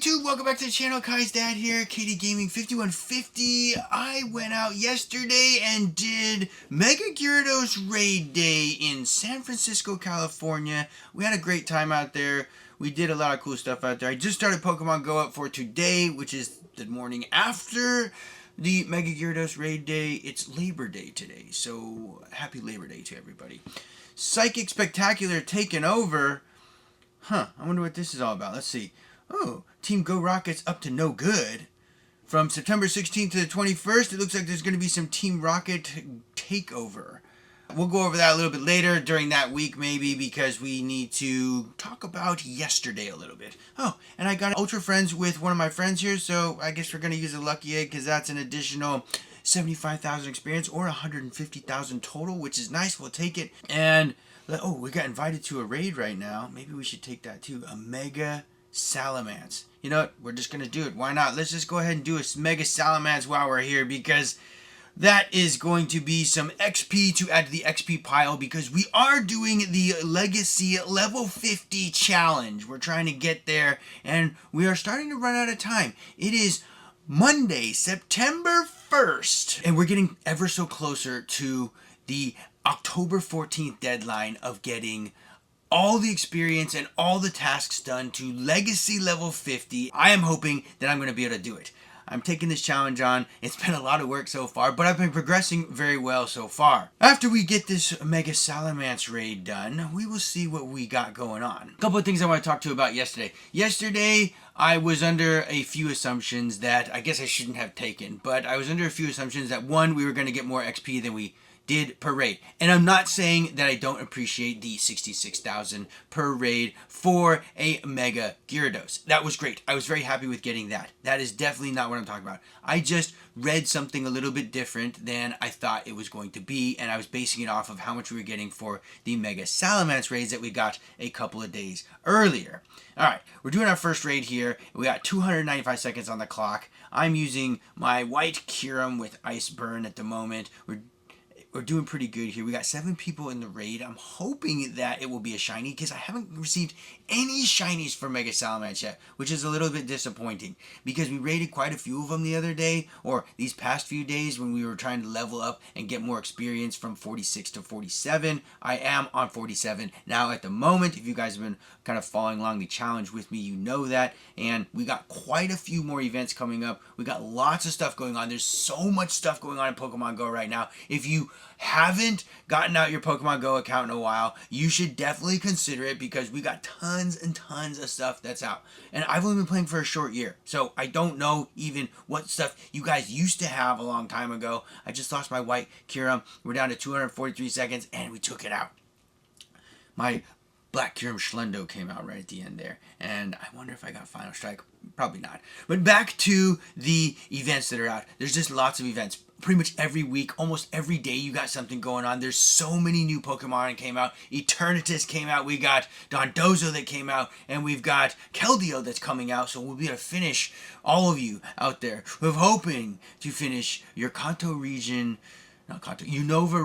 YouTube? Welcome back to the channel. Kai's dad here, Katie Gaming 5150. I went out yesterday and did Mega Gyarados Raid Day in San Francisco, California. We had a great time out there. We did a lot of cool stuff out there. I just started Pokemon Go up for today, which is the morning after the Mega Gyarados Raid Day. It's Labor Day today, so happy Labor Day to everybody. Psychic Spectacular taking over. I wonder what this is all about. Let's see. Oh, Team Go Rocket's up to no good. From September 16th to the 21st, it looks like there's going to be some Team Rocket takeover. We'll go over that a little bit later during that week maybe, because we need to talk about yesterday a little bit. Oh, and I got Ultra Friends with one of my friends here, so I guess we're going to use a Lucky Egg because that's an additional 75,000 experience or 150,000 total, which is nice. We'll take it. And oh, we got invited to a raid right now. Maybe we should take that too. A Mega Salamence. You know what? We're just going to do it. Why not? Let's just go ahead and do a Mega Salamence while we're here, because that is going to be some XP to add to the XP pile, because we are doing the Legacy Level 50 Challenge. We're trying to get there, and we are starting to run out of time. It is Monday, September 1st, and we're getting ever so closer to the October 14th deadline of getting all the experience and all the tasks done to Legacy Level 50. I am hoping that I'm going to be able to do it. I'm taking this challenge on. It's been a lot of work so far, but I've been progressing very well so far. After we get this Mega Salamence raid done, we will see what we got going on. A couple of things I want to talk to you about yesterday. Yesterday, I was under a few assumptions that I guess I shouldn't have taken, but I was under a few assumptions that, one, we were going to get more XP than we did per raid. And I'm not saying that I don't appreciate the 66,000 per raid for a Mega Gyarados. That was great. I was very happy with getting that. That is definitely not what I'm talking about. I just read something a little bit different than I thought it was going to be, and I was basing it off of how much we were getting for the Mega Salamence raids that we got a couple of days earlier. Alright, we're doing our first raid here. We got 295 seconds on the clock. I'm using my White Kyurem with Ice Burn at the moment. We're doing pretty good here. We got 7 people in the raid. I'm hoping that it will be a shiny, because I haven't received any shinies for Mega Salamence yet, which is a little bit disappointing, because we raided quite a few of them the other day, or these past few days when we were trying to level up and get more experience from 46 to 47. I am on 47 now at the moment. If you guys have been kind of following along the challenge with me, you know that. And we got quite a few more events coming up. We got lots of stuff going on. There's so much stuff going on in Pokemon Go right now. If you haven't gotten out your Pokemon Go account in a while, you should definitely consider it, because we got tons and tons of stuff that's out. And I've only been playing for a short year, so I don't know even what stuff you guys used to have a long time ago. I just lost my White Kyurem. We're down to 243 seconds, and we took it out. My Black Kyurem Schlendo came out right at the end there, and I wonder if I got Final Strike. Probably not. But back to the events that are out. There's just lots of events. Pretty much every week, almost every day, you got something going on. There's so many new Pokemon that came out. Eternatus came out. We got Dondozo that came out. And we've got Keldeo that's coming out. So we'll be able to finish, all of you out there who are hoping to finish your Unova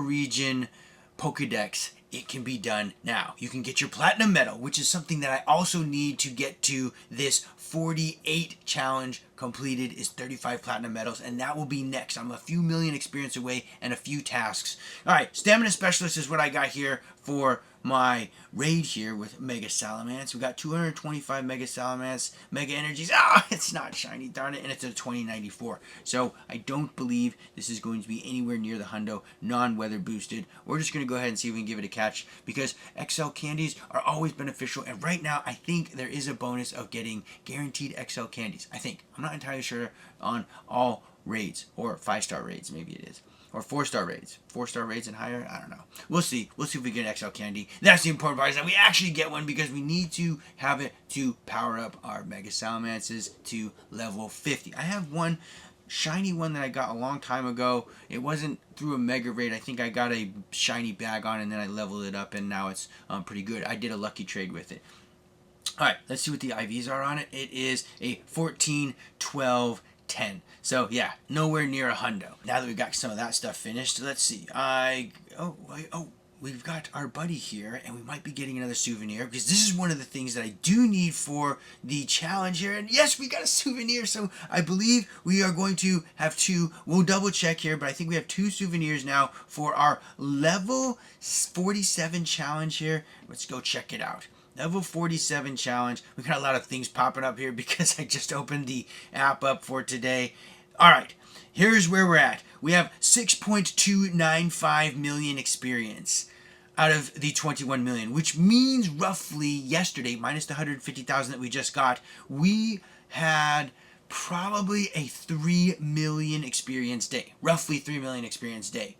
region Pokedex. It can be done now. You can get your Platinum Medal, which is something that I also need to get to. This 48 challenge completed is 35 Platinum Medals, and that will be next. I'm a few million experience away and a few tasks. Alright, Stamina Specialist is what I got here for my raid here with Mega Salamence. We got 225 Mega Salamence, Mega Energies. It's not shiny, darn it, and it's a 2094. So I don't believe this is going to be anywhere near the hundo, non-weather boosted. We're just going to go ahead and see if we can give it a catch, because XL candies are always beneficial, and right now I think there is a bonus of getting guaranteed XL candies. I think. I'm not entirely sure on all raids, or 5-star raids, maybe it is. Or 4-star raids. 4-star raids and higher? I don't know. We'll see. We'll see if we get an XL candy. That's the important part, is that we actually get one, because we need to have it to power up our Mega Salamances to level 50. I have one shiny one that I got a long time ago. It wasn't through a Mega Raid. I think I got a shiny bag on, and then I leveled it up, and now it's pretty good. I did a lucky trade with it. Alright, let's see what the IVs are on it. It is a 14, 12, 10. So yeah, nowhere near a hundo. Now that we've got some of that stuff finished, let's see. we've got our buddy here, and we might be getting another souvenir, because this is one of the things that I do need for the challenge here. And yes, we got a souvenir, so I believe we are going to have two. We'll double check here, but I think we have two souvenirs now for our level 47 challenge here. Let's go check it out. Level 47 challenge. We got a lot of things popping up here because I just opened the app up for today. All right, here's where we're at. We have 6.295 million experience out of the 21 million, which means roughly yesterday, minus the 150,000 that we just got, we had probably a 3 million experience day, roughly 3 million experience day,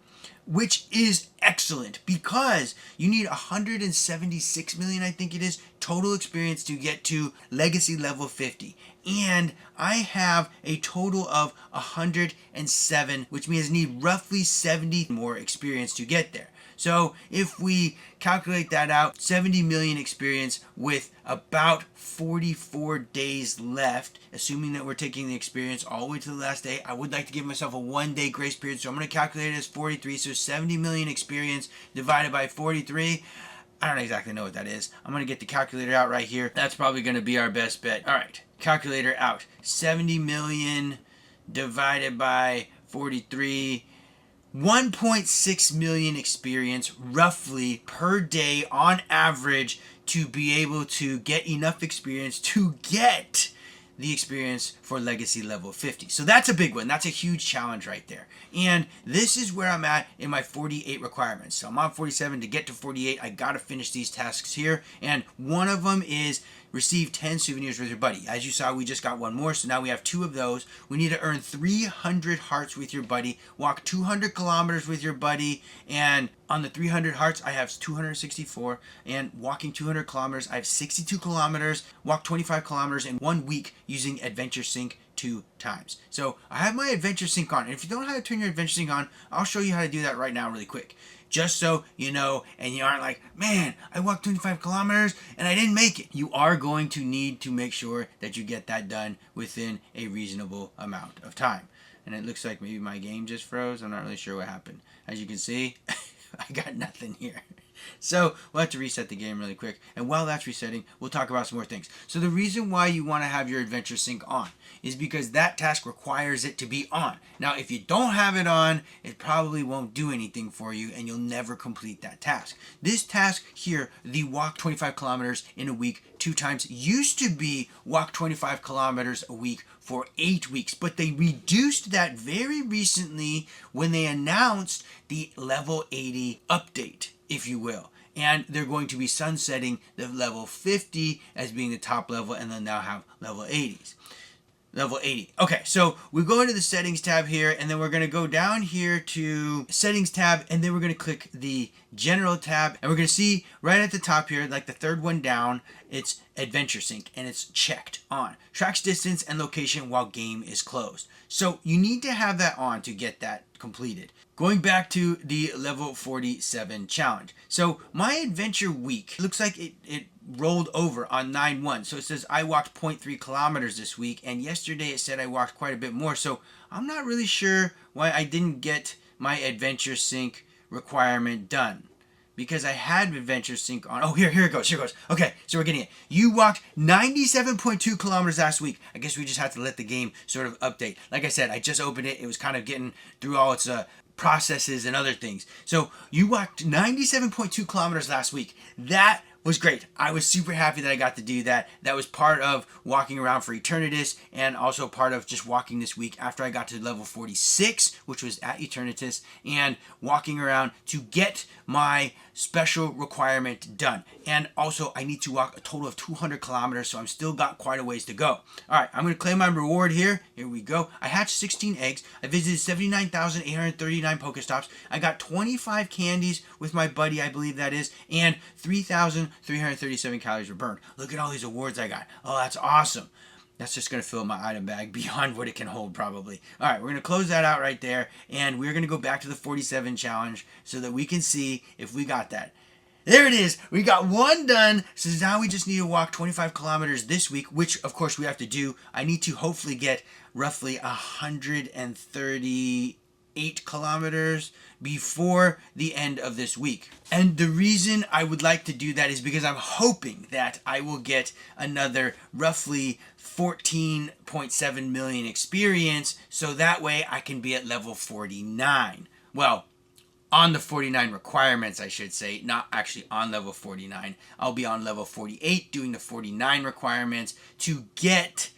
which is excellent because you need 176 million, I think it is, total experience to get to legacy level 50. And I have a total of 107, which means I need roughly 70 more experience to get there. So if we calculate that out, 70 million experience with about 44 days left, assuming that we're taking the experience all the way to the last day. I would like to give myself a 1 day grace period, so I'm going to calculate it as 43. So 70 million experience divided by 43. I don't exactly know what that is. I'm going to get the calculator out right here. That's probably going to be our best bet. All right, calculator out. 70 million divided by 43. 1.6 million experience roughly per day on average to be able to get enough experience to get the experience for legacy level 50. So that's a big one. That's a huge challenge right there. And this is where I'm at in my 48 requirements. So I'm on 47. To get to 48, I got to finish these tasks here. And one of them is receive 10 souvenirs with your buddy. As you saw, we just got one more, so now we have 2 of those. We need to earn 300 hearts with your buddy, walk 200 kilometers with your buddy, and on the 300 hearts, I have 264, and walking 200 kilometers, I have 62 kilometers, walk 25 kilometers in 1 week using Adventure Sync 2 times. So I have my Adventure Sync on, and if you don't know how to turn your Adventure Sync on, I'll show you how to do that right now really quick. Just so you know, and you aren't like, man, I walked 25 kilometers and I didn't make it. You are going to need to make sure that you get that done within a reasonable amount of time. And it looks like maybe my game just froze. I'm not really sure what happened. As you can see, I got nothing here. So we'll have to reset the game really quick. And while that's resetting, we'll talk about some more things. So the reason why you want to have your Adventure Sync on is because that task requires it to be on. Now, if you don't have it on, it probably won't do anything for you and you'll never complete that task. This task here, the walk 25 kilometers in a week 2 times, used to be walk 25 kilometers a week for 8 weeks, but they reduced that very recently when they announced the level 80 update, if you will. And they're going to be sunsetting the level 50 as being the top level, and then now have level 80s. Level 80. Okay, so we go into the settings tab here, and then we're going to go down here to settings tab, and then we're going to click the general tab, and we're going to see right at the top here, like the third one down, it's Adventure Sync, and it's checked on. Tracks distance and location while game is closed. So you need to have that on to get that completed. Going back to the level 47 challenge. So my adventure week, looks like it rolled over on 9/1. So it says I walked 0.3 kilometers this week, and yesterday it said I walked quite a bit more. So I'm not really sure why I didn't get my Adventure Sync requirement done, because I had Adventure Sync on. Oh, here it goes. Okay, so we're getting it. You walked 97.2 kilometers last week. I guess we just have to let the game sort of update. Like I said, I just opened it. It was kind of getting through all its processes and other things. So you walked 97.2 kilometers last week. That was great. I was super happy that I got to do that. That was part of walking around for Eternatus, and also part of just walking this week after I got to level 46, which was at Eternatus, and walking around to get my special requirement done. And also I need to walk a total of 200 kilometers, so I'm still got quite a ways to go. All right, I'm going to claim my reward here. Here we go. I hatched 16 eggs. I visited 79,839 Pokestops. I got 25 candies with my buddy, I believe that is, and 3,337 calories were burned. Look at all these awards I got. Oh, that's awesome. That's just going to fill my item bag beyond what it can hold, probably. All right, we're going to close that out right there, and we're going to go back to the 47 challenge so that we can see if we got that. There it is. We got one done. So now we just need to walk 25 kilometers this week, which, of course, we have to do. I need to hopefully get roughly 130 8 kilometers before the end of this week. And the reason I would like to do that is because I'm hoping that I will get another roughly 14.7 million experience, so that way I can be at level 49. Well, on the 49 requirements, I should say, not actually on level 49. I'll be on level 48 doing the 49 requirements to get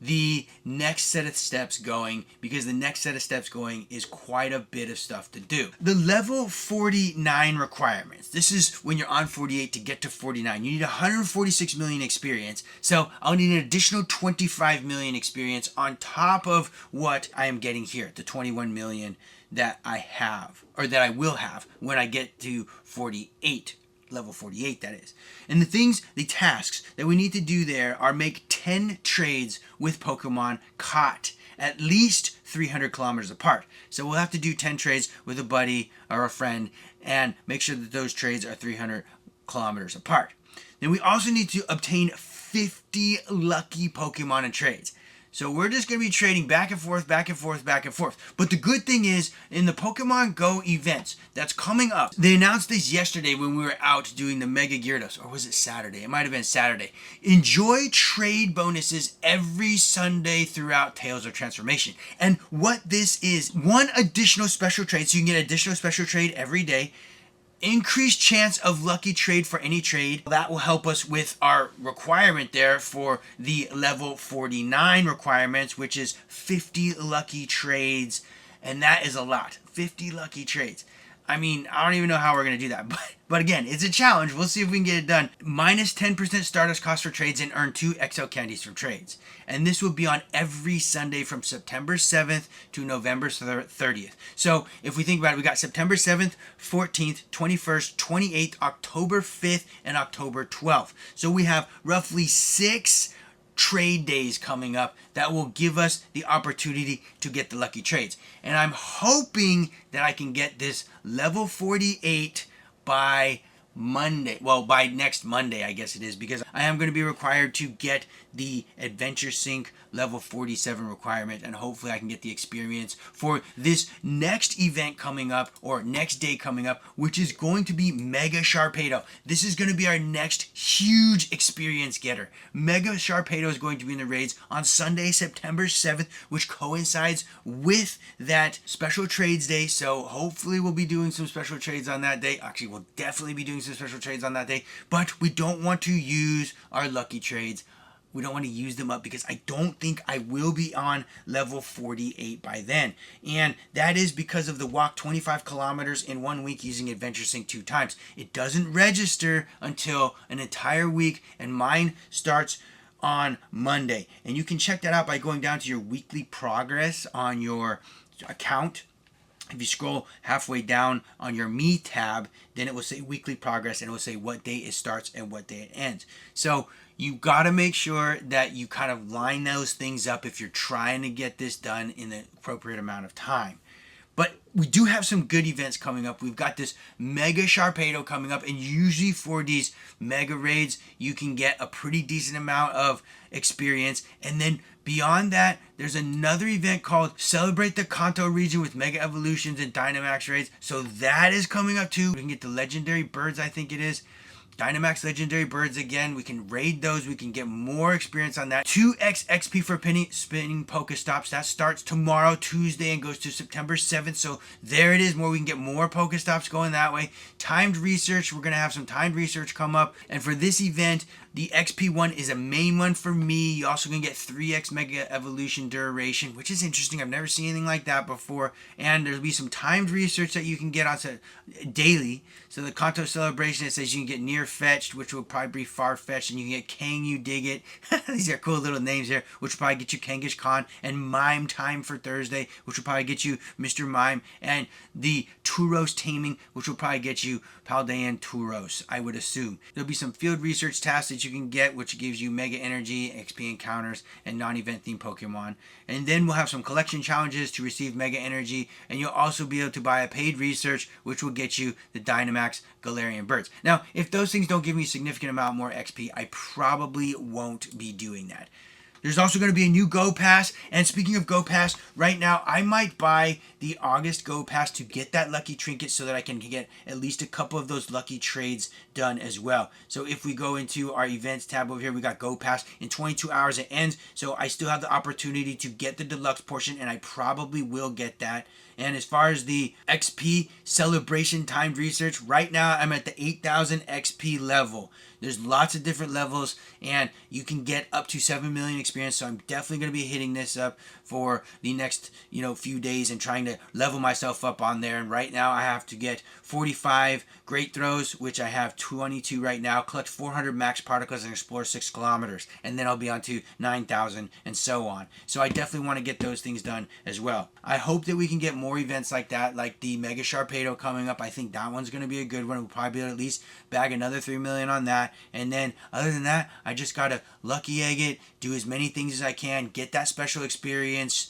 the next set of steps going, because the next set of steps going is quite a bit of stuff to do. The level 49 requirements, this is when you're on 48 to get to 49. You need 146 million experience, so I'll need an additional 25 million experience on top of what I am getting here, the 21 million that I have, or that I will have when I get to 48. Level 48, that is. And the tasks that we need to do there are make 10 trades with Pokemon caught at least 300 kilometers apart. So we'll have to do 10 trades with a buddy or a friend and make sure that those trades are 300 kilometers apart. Then we also need to obtain 50 lucky Pokemon in trades. So we're just going to be trading back and forth, back and forth, back and forth. But the good thing is, in the Pokemon Go events that's coming up, they announced this yesterday when we were out doing the Mega Gyarados, or was it Saturday? It might have been Saturday. Enjoy trade bonuses every Sunday throughout Tales of Transformation. And what this is, one additional special trade, so you can get additional special trade every day. Increased chance of lucky trade for any trade. That will help us with our requirement there for the level 49 requirements, which is 50 lucky trades. And that is a lot. 50 lucky trades. I mean, I don't even know how we're going to do that. But again, it's a challenge. We'll see if we can get it done. Minus 10% Stardust cost for trades and earn 2 XL candies from trades. And this will be on every Sunday from September 7th to November 30th. So if we think about it, we got September 7th, 14th, 21st, 28th, October 5th, and October 12th. So we have roughly 6 trade days coming up that will give us the opportunity to get the lucky trades. And I'm hoping that I can get this level 48 by Monday. Well, by next Monday, I guess it is, because I am going to be required to get the Adventure Sync level 47 requirement, and hopefully I can get the experience for this next event coming up, or next day coming up, which is going to be Mega Sharpedo. This is going to be our next huge experience getter. Mega Sharpedo is going to be in the raids on Sunday, September 7th, which coincides with that special trades day, so hopefully we'll be doing some special trades on that day. Actually, we'll definitely be doing some special trades on that day, but we don't want to use our lucky trades. We don't want to use them up because I don't think I will be on level 48 by then. And that is because of the walk 25 kilometers in 1 week using Adventure Sync 2 times. It doesn't register until an entire week, and mine starts on Monday. And you can check that out by going down to your weekly progress on your account. If you scroll halfway down on your Me tab, then it will say weekly progress, and it will say what day it starts and what day it ends. So you got to make sure that you kind of line those things up if you're trying to get this done in the appropriate amount of time. But we do have some good events coming up. We've got this Mega Sharpedo coming up, and usually for these mega raids, you can get a pretty decent amount of experience. And then beyond that, there's another event called Celebrate the Kanto region with Mega Evolutions and Dynamax raids. So that is coming up too. We can get the Legendary Birds, I think it is. Dynamax Legendary Birds again. We can raid those. We can get more experience on that. 2x XP for spinning Pokestops. That starts tomorrow, Tuesday, and goes to September 7th. So there it is. We can get more Pokestops going that way. Timed research. We're going to have some timed research come up. And for this event, the XP one is a main one for me. You also can get 3x Mega Evolution duration, which is interesting. I've never seen anything like that before. And there'll be some timed research that you can get on daily. So the Kanto Celebration, it says you can get Near Fetched, which will probably be Far Fetched, and you can get Kang You Dig It. These are cool little names here, which will probably get you Kangaskhan Khan, and Mime Time for Thursday, which will probably get you Mr. Mime, and the Turos Taming, which will probably get you Paldean Turos, I would assume. There'll be some field research tasks that you can get, which gives you Mega Energy, XP encounters, and non-event themed Pokemon. And then we'll have some collection challenges to receive Mega Energy, and you'll also be able to buy a paid research, which will get you the Dynamax Galarian Birds. Now, if those things don't give me a significant amount more XP, I probably won't be doing that. There's also going to be a new Go Pass. And speaking of Go Pass, right now I might buy the August Go Pass to get that lucky trinket so that I can get at least a couple of those lucky trades done as well. So if we go into our events tab over here, we got Go Pass. In 22 hours it ends. So I still have the opportunity to get the deluxe portion, and I probably will get that. And as far as the XP celebration timed research, right now I'm at the 8,000 XP level. There's lots of different levels, and you can get up to 7 million experience. So I'm definitely going to be hitting this up for the next, few days and trying to level myself up on there. And right now I have to get 45 great throws, which I have 22 right now, collect 400 max particles and explore 6 kilometers. And then I'll be on to 9,000 and so on. So I definitely want to get those things done as well. I hope that we can get more events like that, like the Mega Sharpedo coming up. I think that one's going to be a good one. We'll probably be able to at least bag another 3 million on that. And then other than that, I just got to lucky egg it, do as many things as I can, get that special experience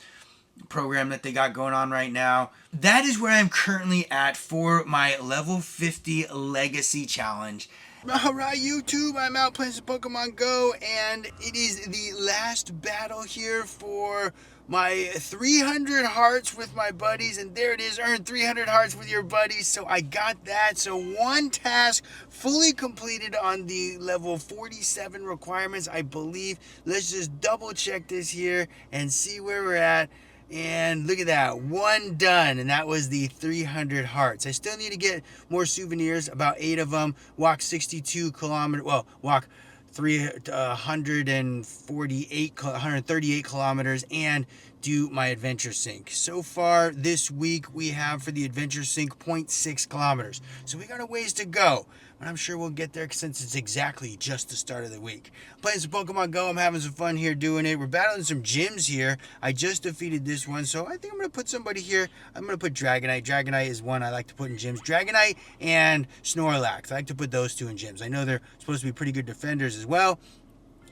program that they got going on right now. That is where I'm currently at for my level 50 legacy challenge. Alright YouTube, I'm out playing some Pokemon Go, and it is the last battle here for my 300 hearts with my buddies, and there it is, earn 300 hearts with your buddies. So I got that. So one task fully completed on the level 47 requirements, I believe. Let's just double check this here and see where we're at. And look at that, one done, and that was the 300 hearts. I still need to get more souvenirs, about 8 of them, walk 62 kilometers, well, walk 138 kilometers, and do my adventure sync. So far this week we have for the adventure sync 0.6 kilometers. So we got a ways to go, but I'm sure we'll get there since it's exactly just the start of the week. Playing some Pokemon Go, I'm having some fun here doing it. We're battling some gyms here. I just defeated this one, so I think I'm going to put somebody here. I'm going to put Dragonite. Dragonite is one I like to put in gyms. Dragonite and Snorlax. I like to put those two in gyms. I know they're supposed to be pretty good defenders as well,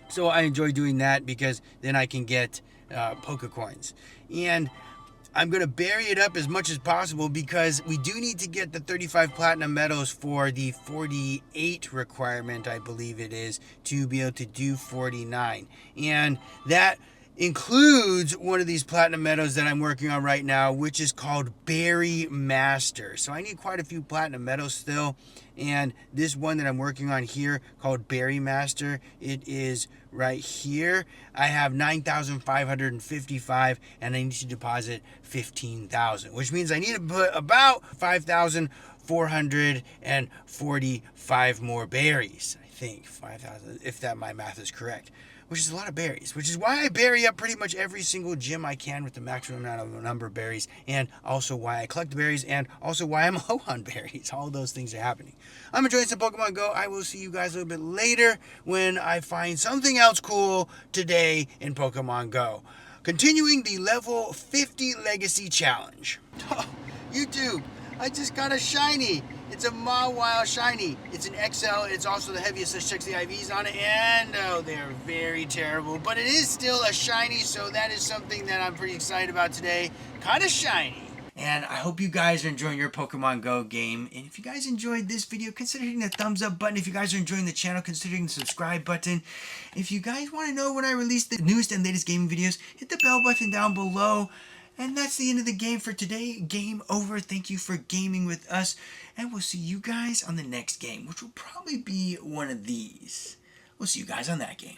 so I enjoy doing that because then I can get Pokecoins. And I'm going to bury it up as much as possible because we do need to get the 35 platinum medals for the 48 requirement, I believe it is, to be able to do 49. And that includes one of these platinum medals that I'm working on right now, which is called Berry Master. So I need quite a few platinum medals still. And this one that I'm working on here called Berry Master, it is right here. I have 9,555 and I need to deposit 15,000, which means I need to put about 5,445 more berries. I think 5,000, if that my math is correct, which is a lot of berries, which is why I berry up pretty much every single gym I can with the maximum amount of number of berries, and also why I collect berries, and also why I'm low on berries. All those things are happening. I'm enjoying some Pokemon Go. I will see you guys a little bit later when I find something else cool today in Pokemon Go. Continuing the level 50 legacy challenge. Oh, YouTube, I just got a shiny. It's a Mawile shiny. It's an XL. It's also the heaviest. Let's check the IVs on it. And oh, they're very terrible. But it is still a shiny, so that is something that I'm pretty excited about today. Kind of shiny. And I hope you guys are enjoying your Pokemon Go game. And if you guys enjoyed this video, consider hitting the thumbs up button. If you guys are enjoying the channel, consider hitting the subscribe button. If you guys want to know when I release the newest and latest gaming videos, hit the bell button down below. And that's the end of the game for today. Game over. Thank you for gaming with us. And we'll see you guys on the next game, which will probably be one of these. We'll see you guys on that game.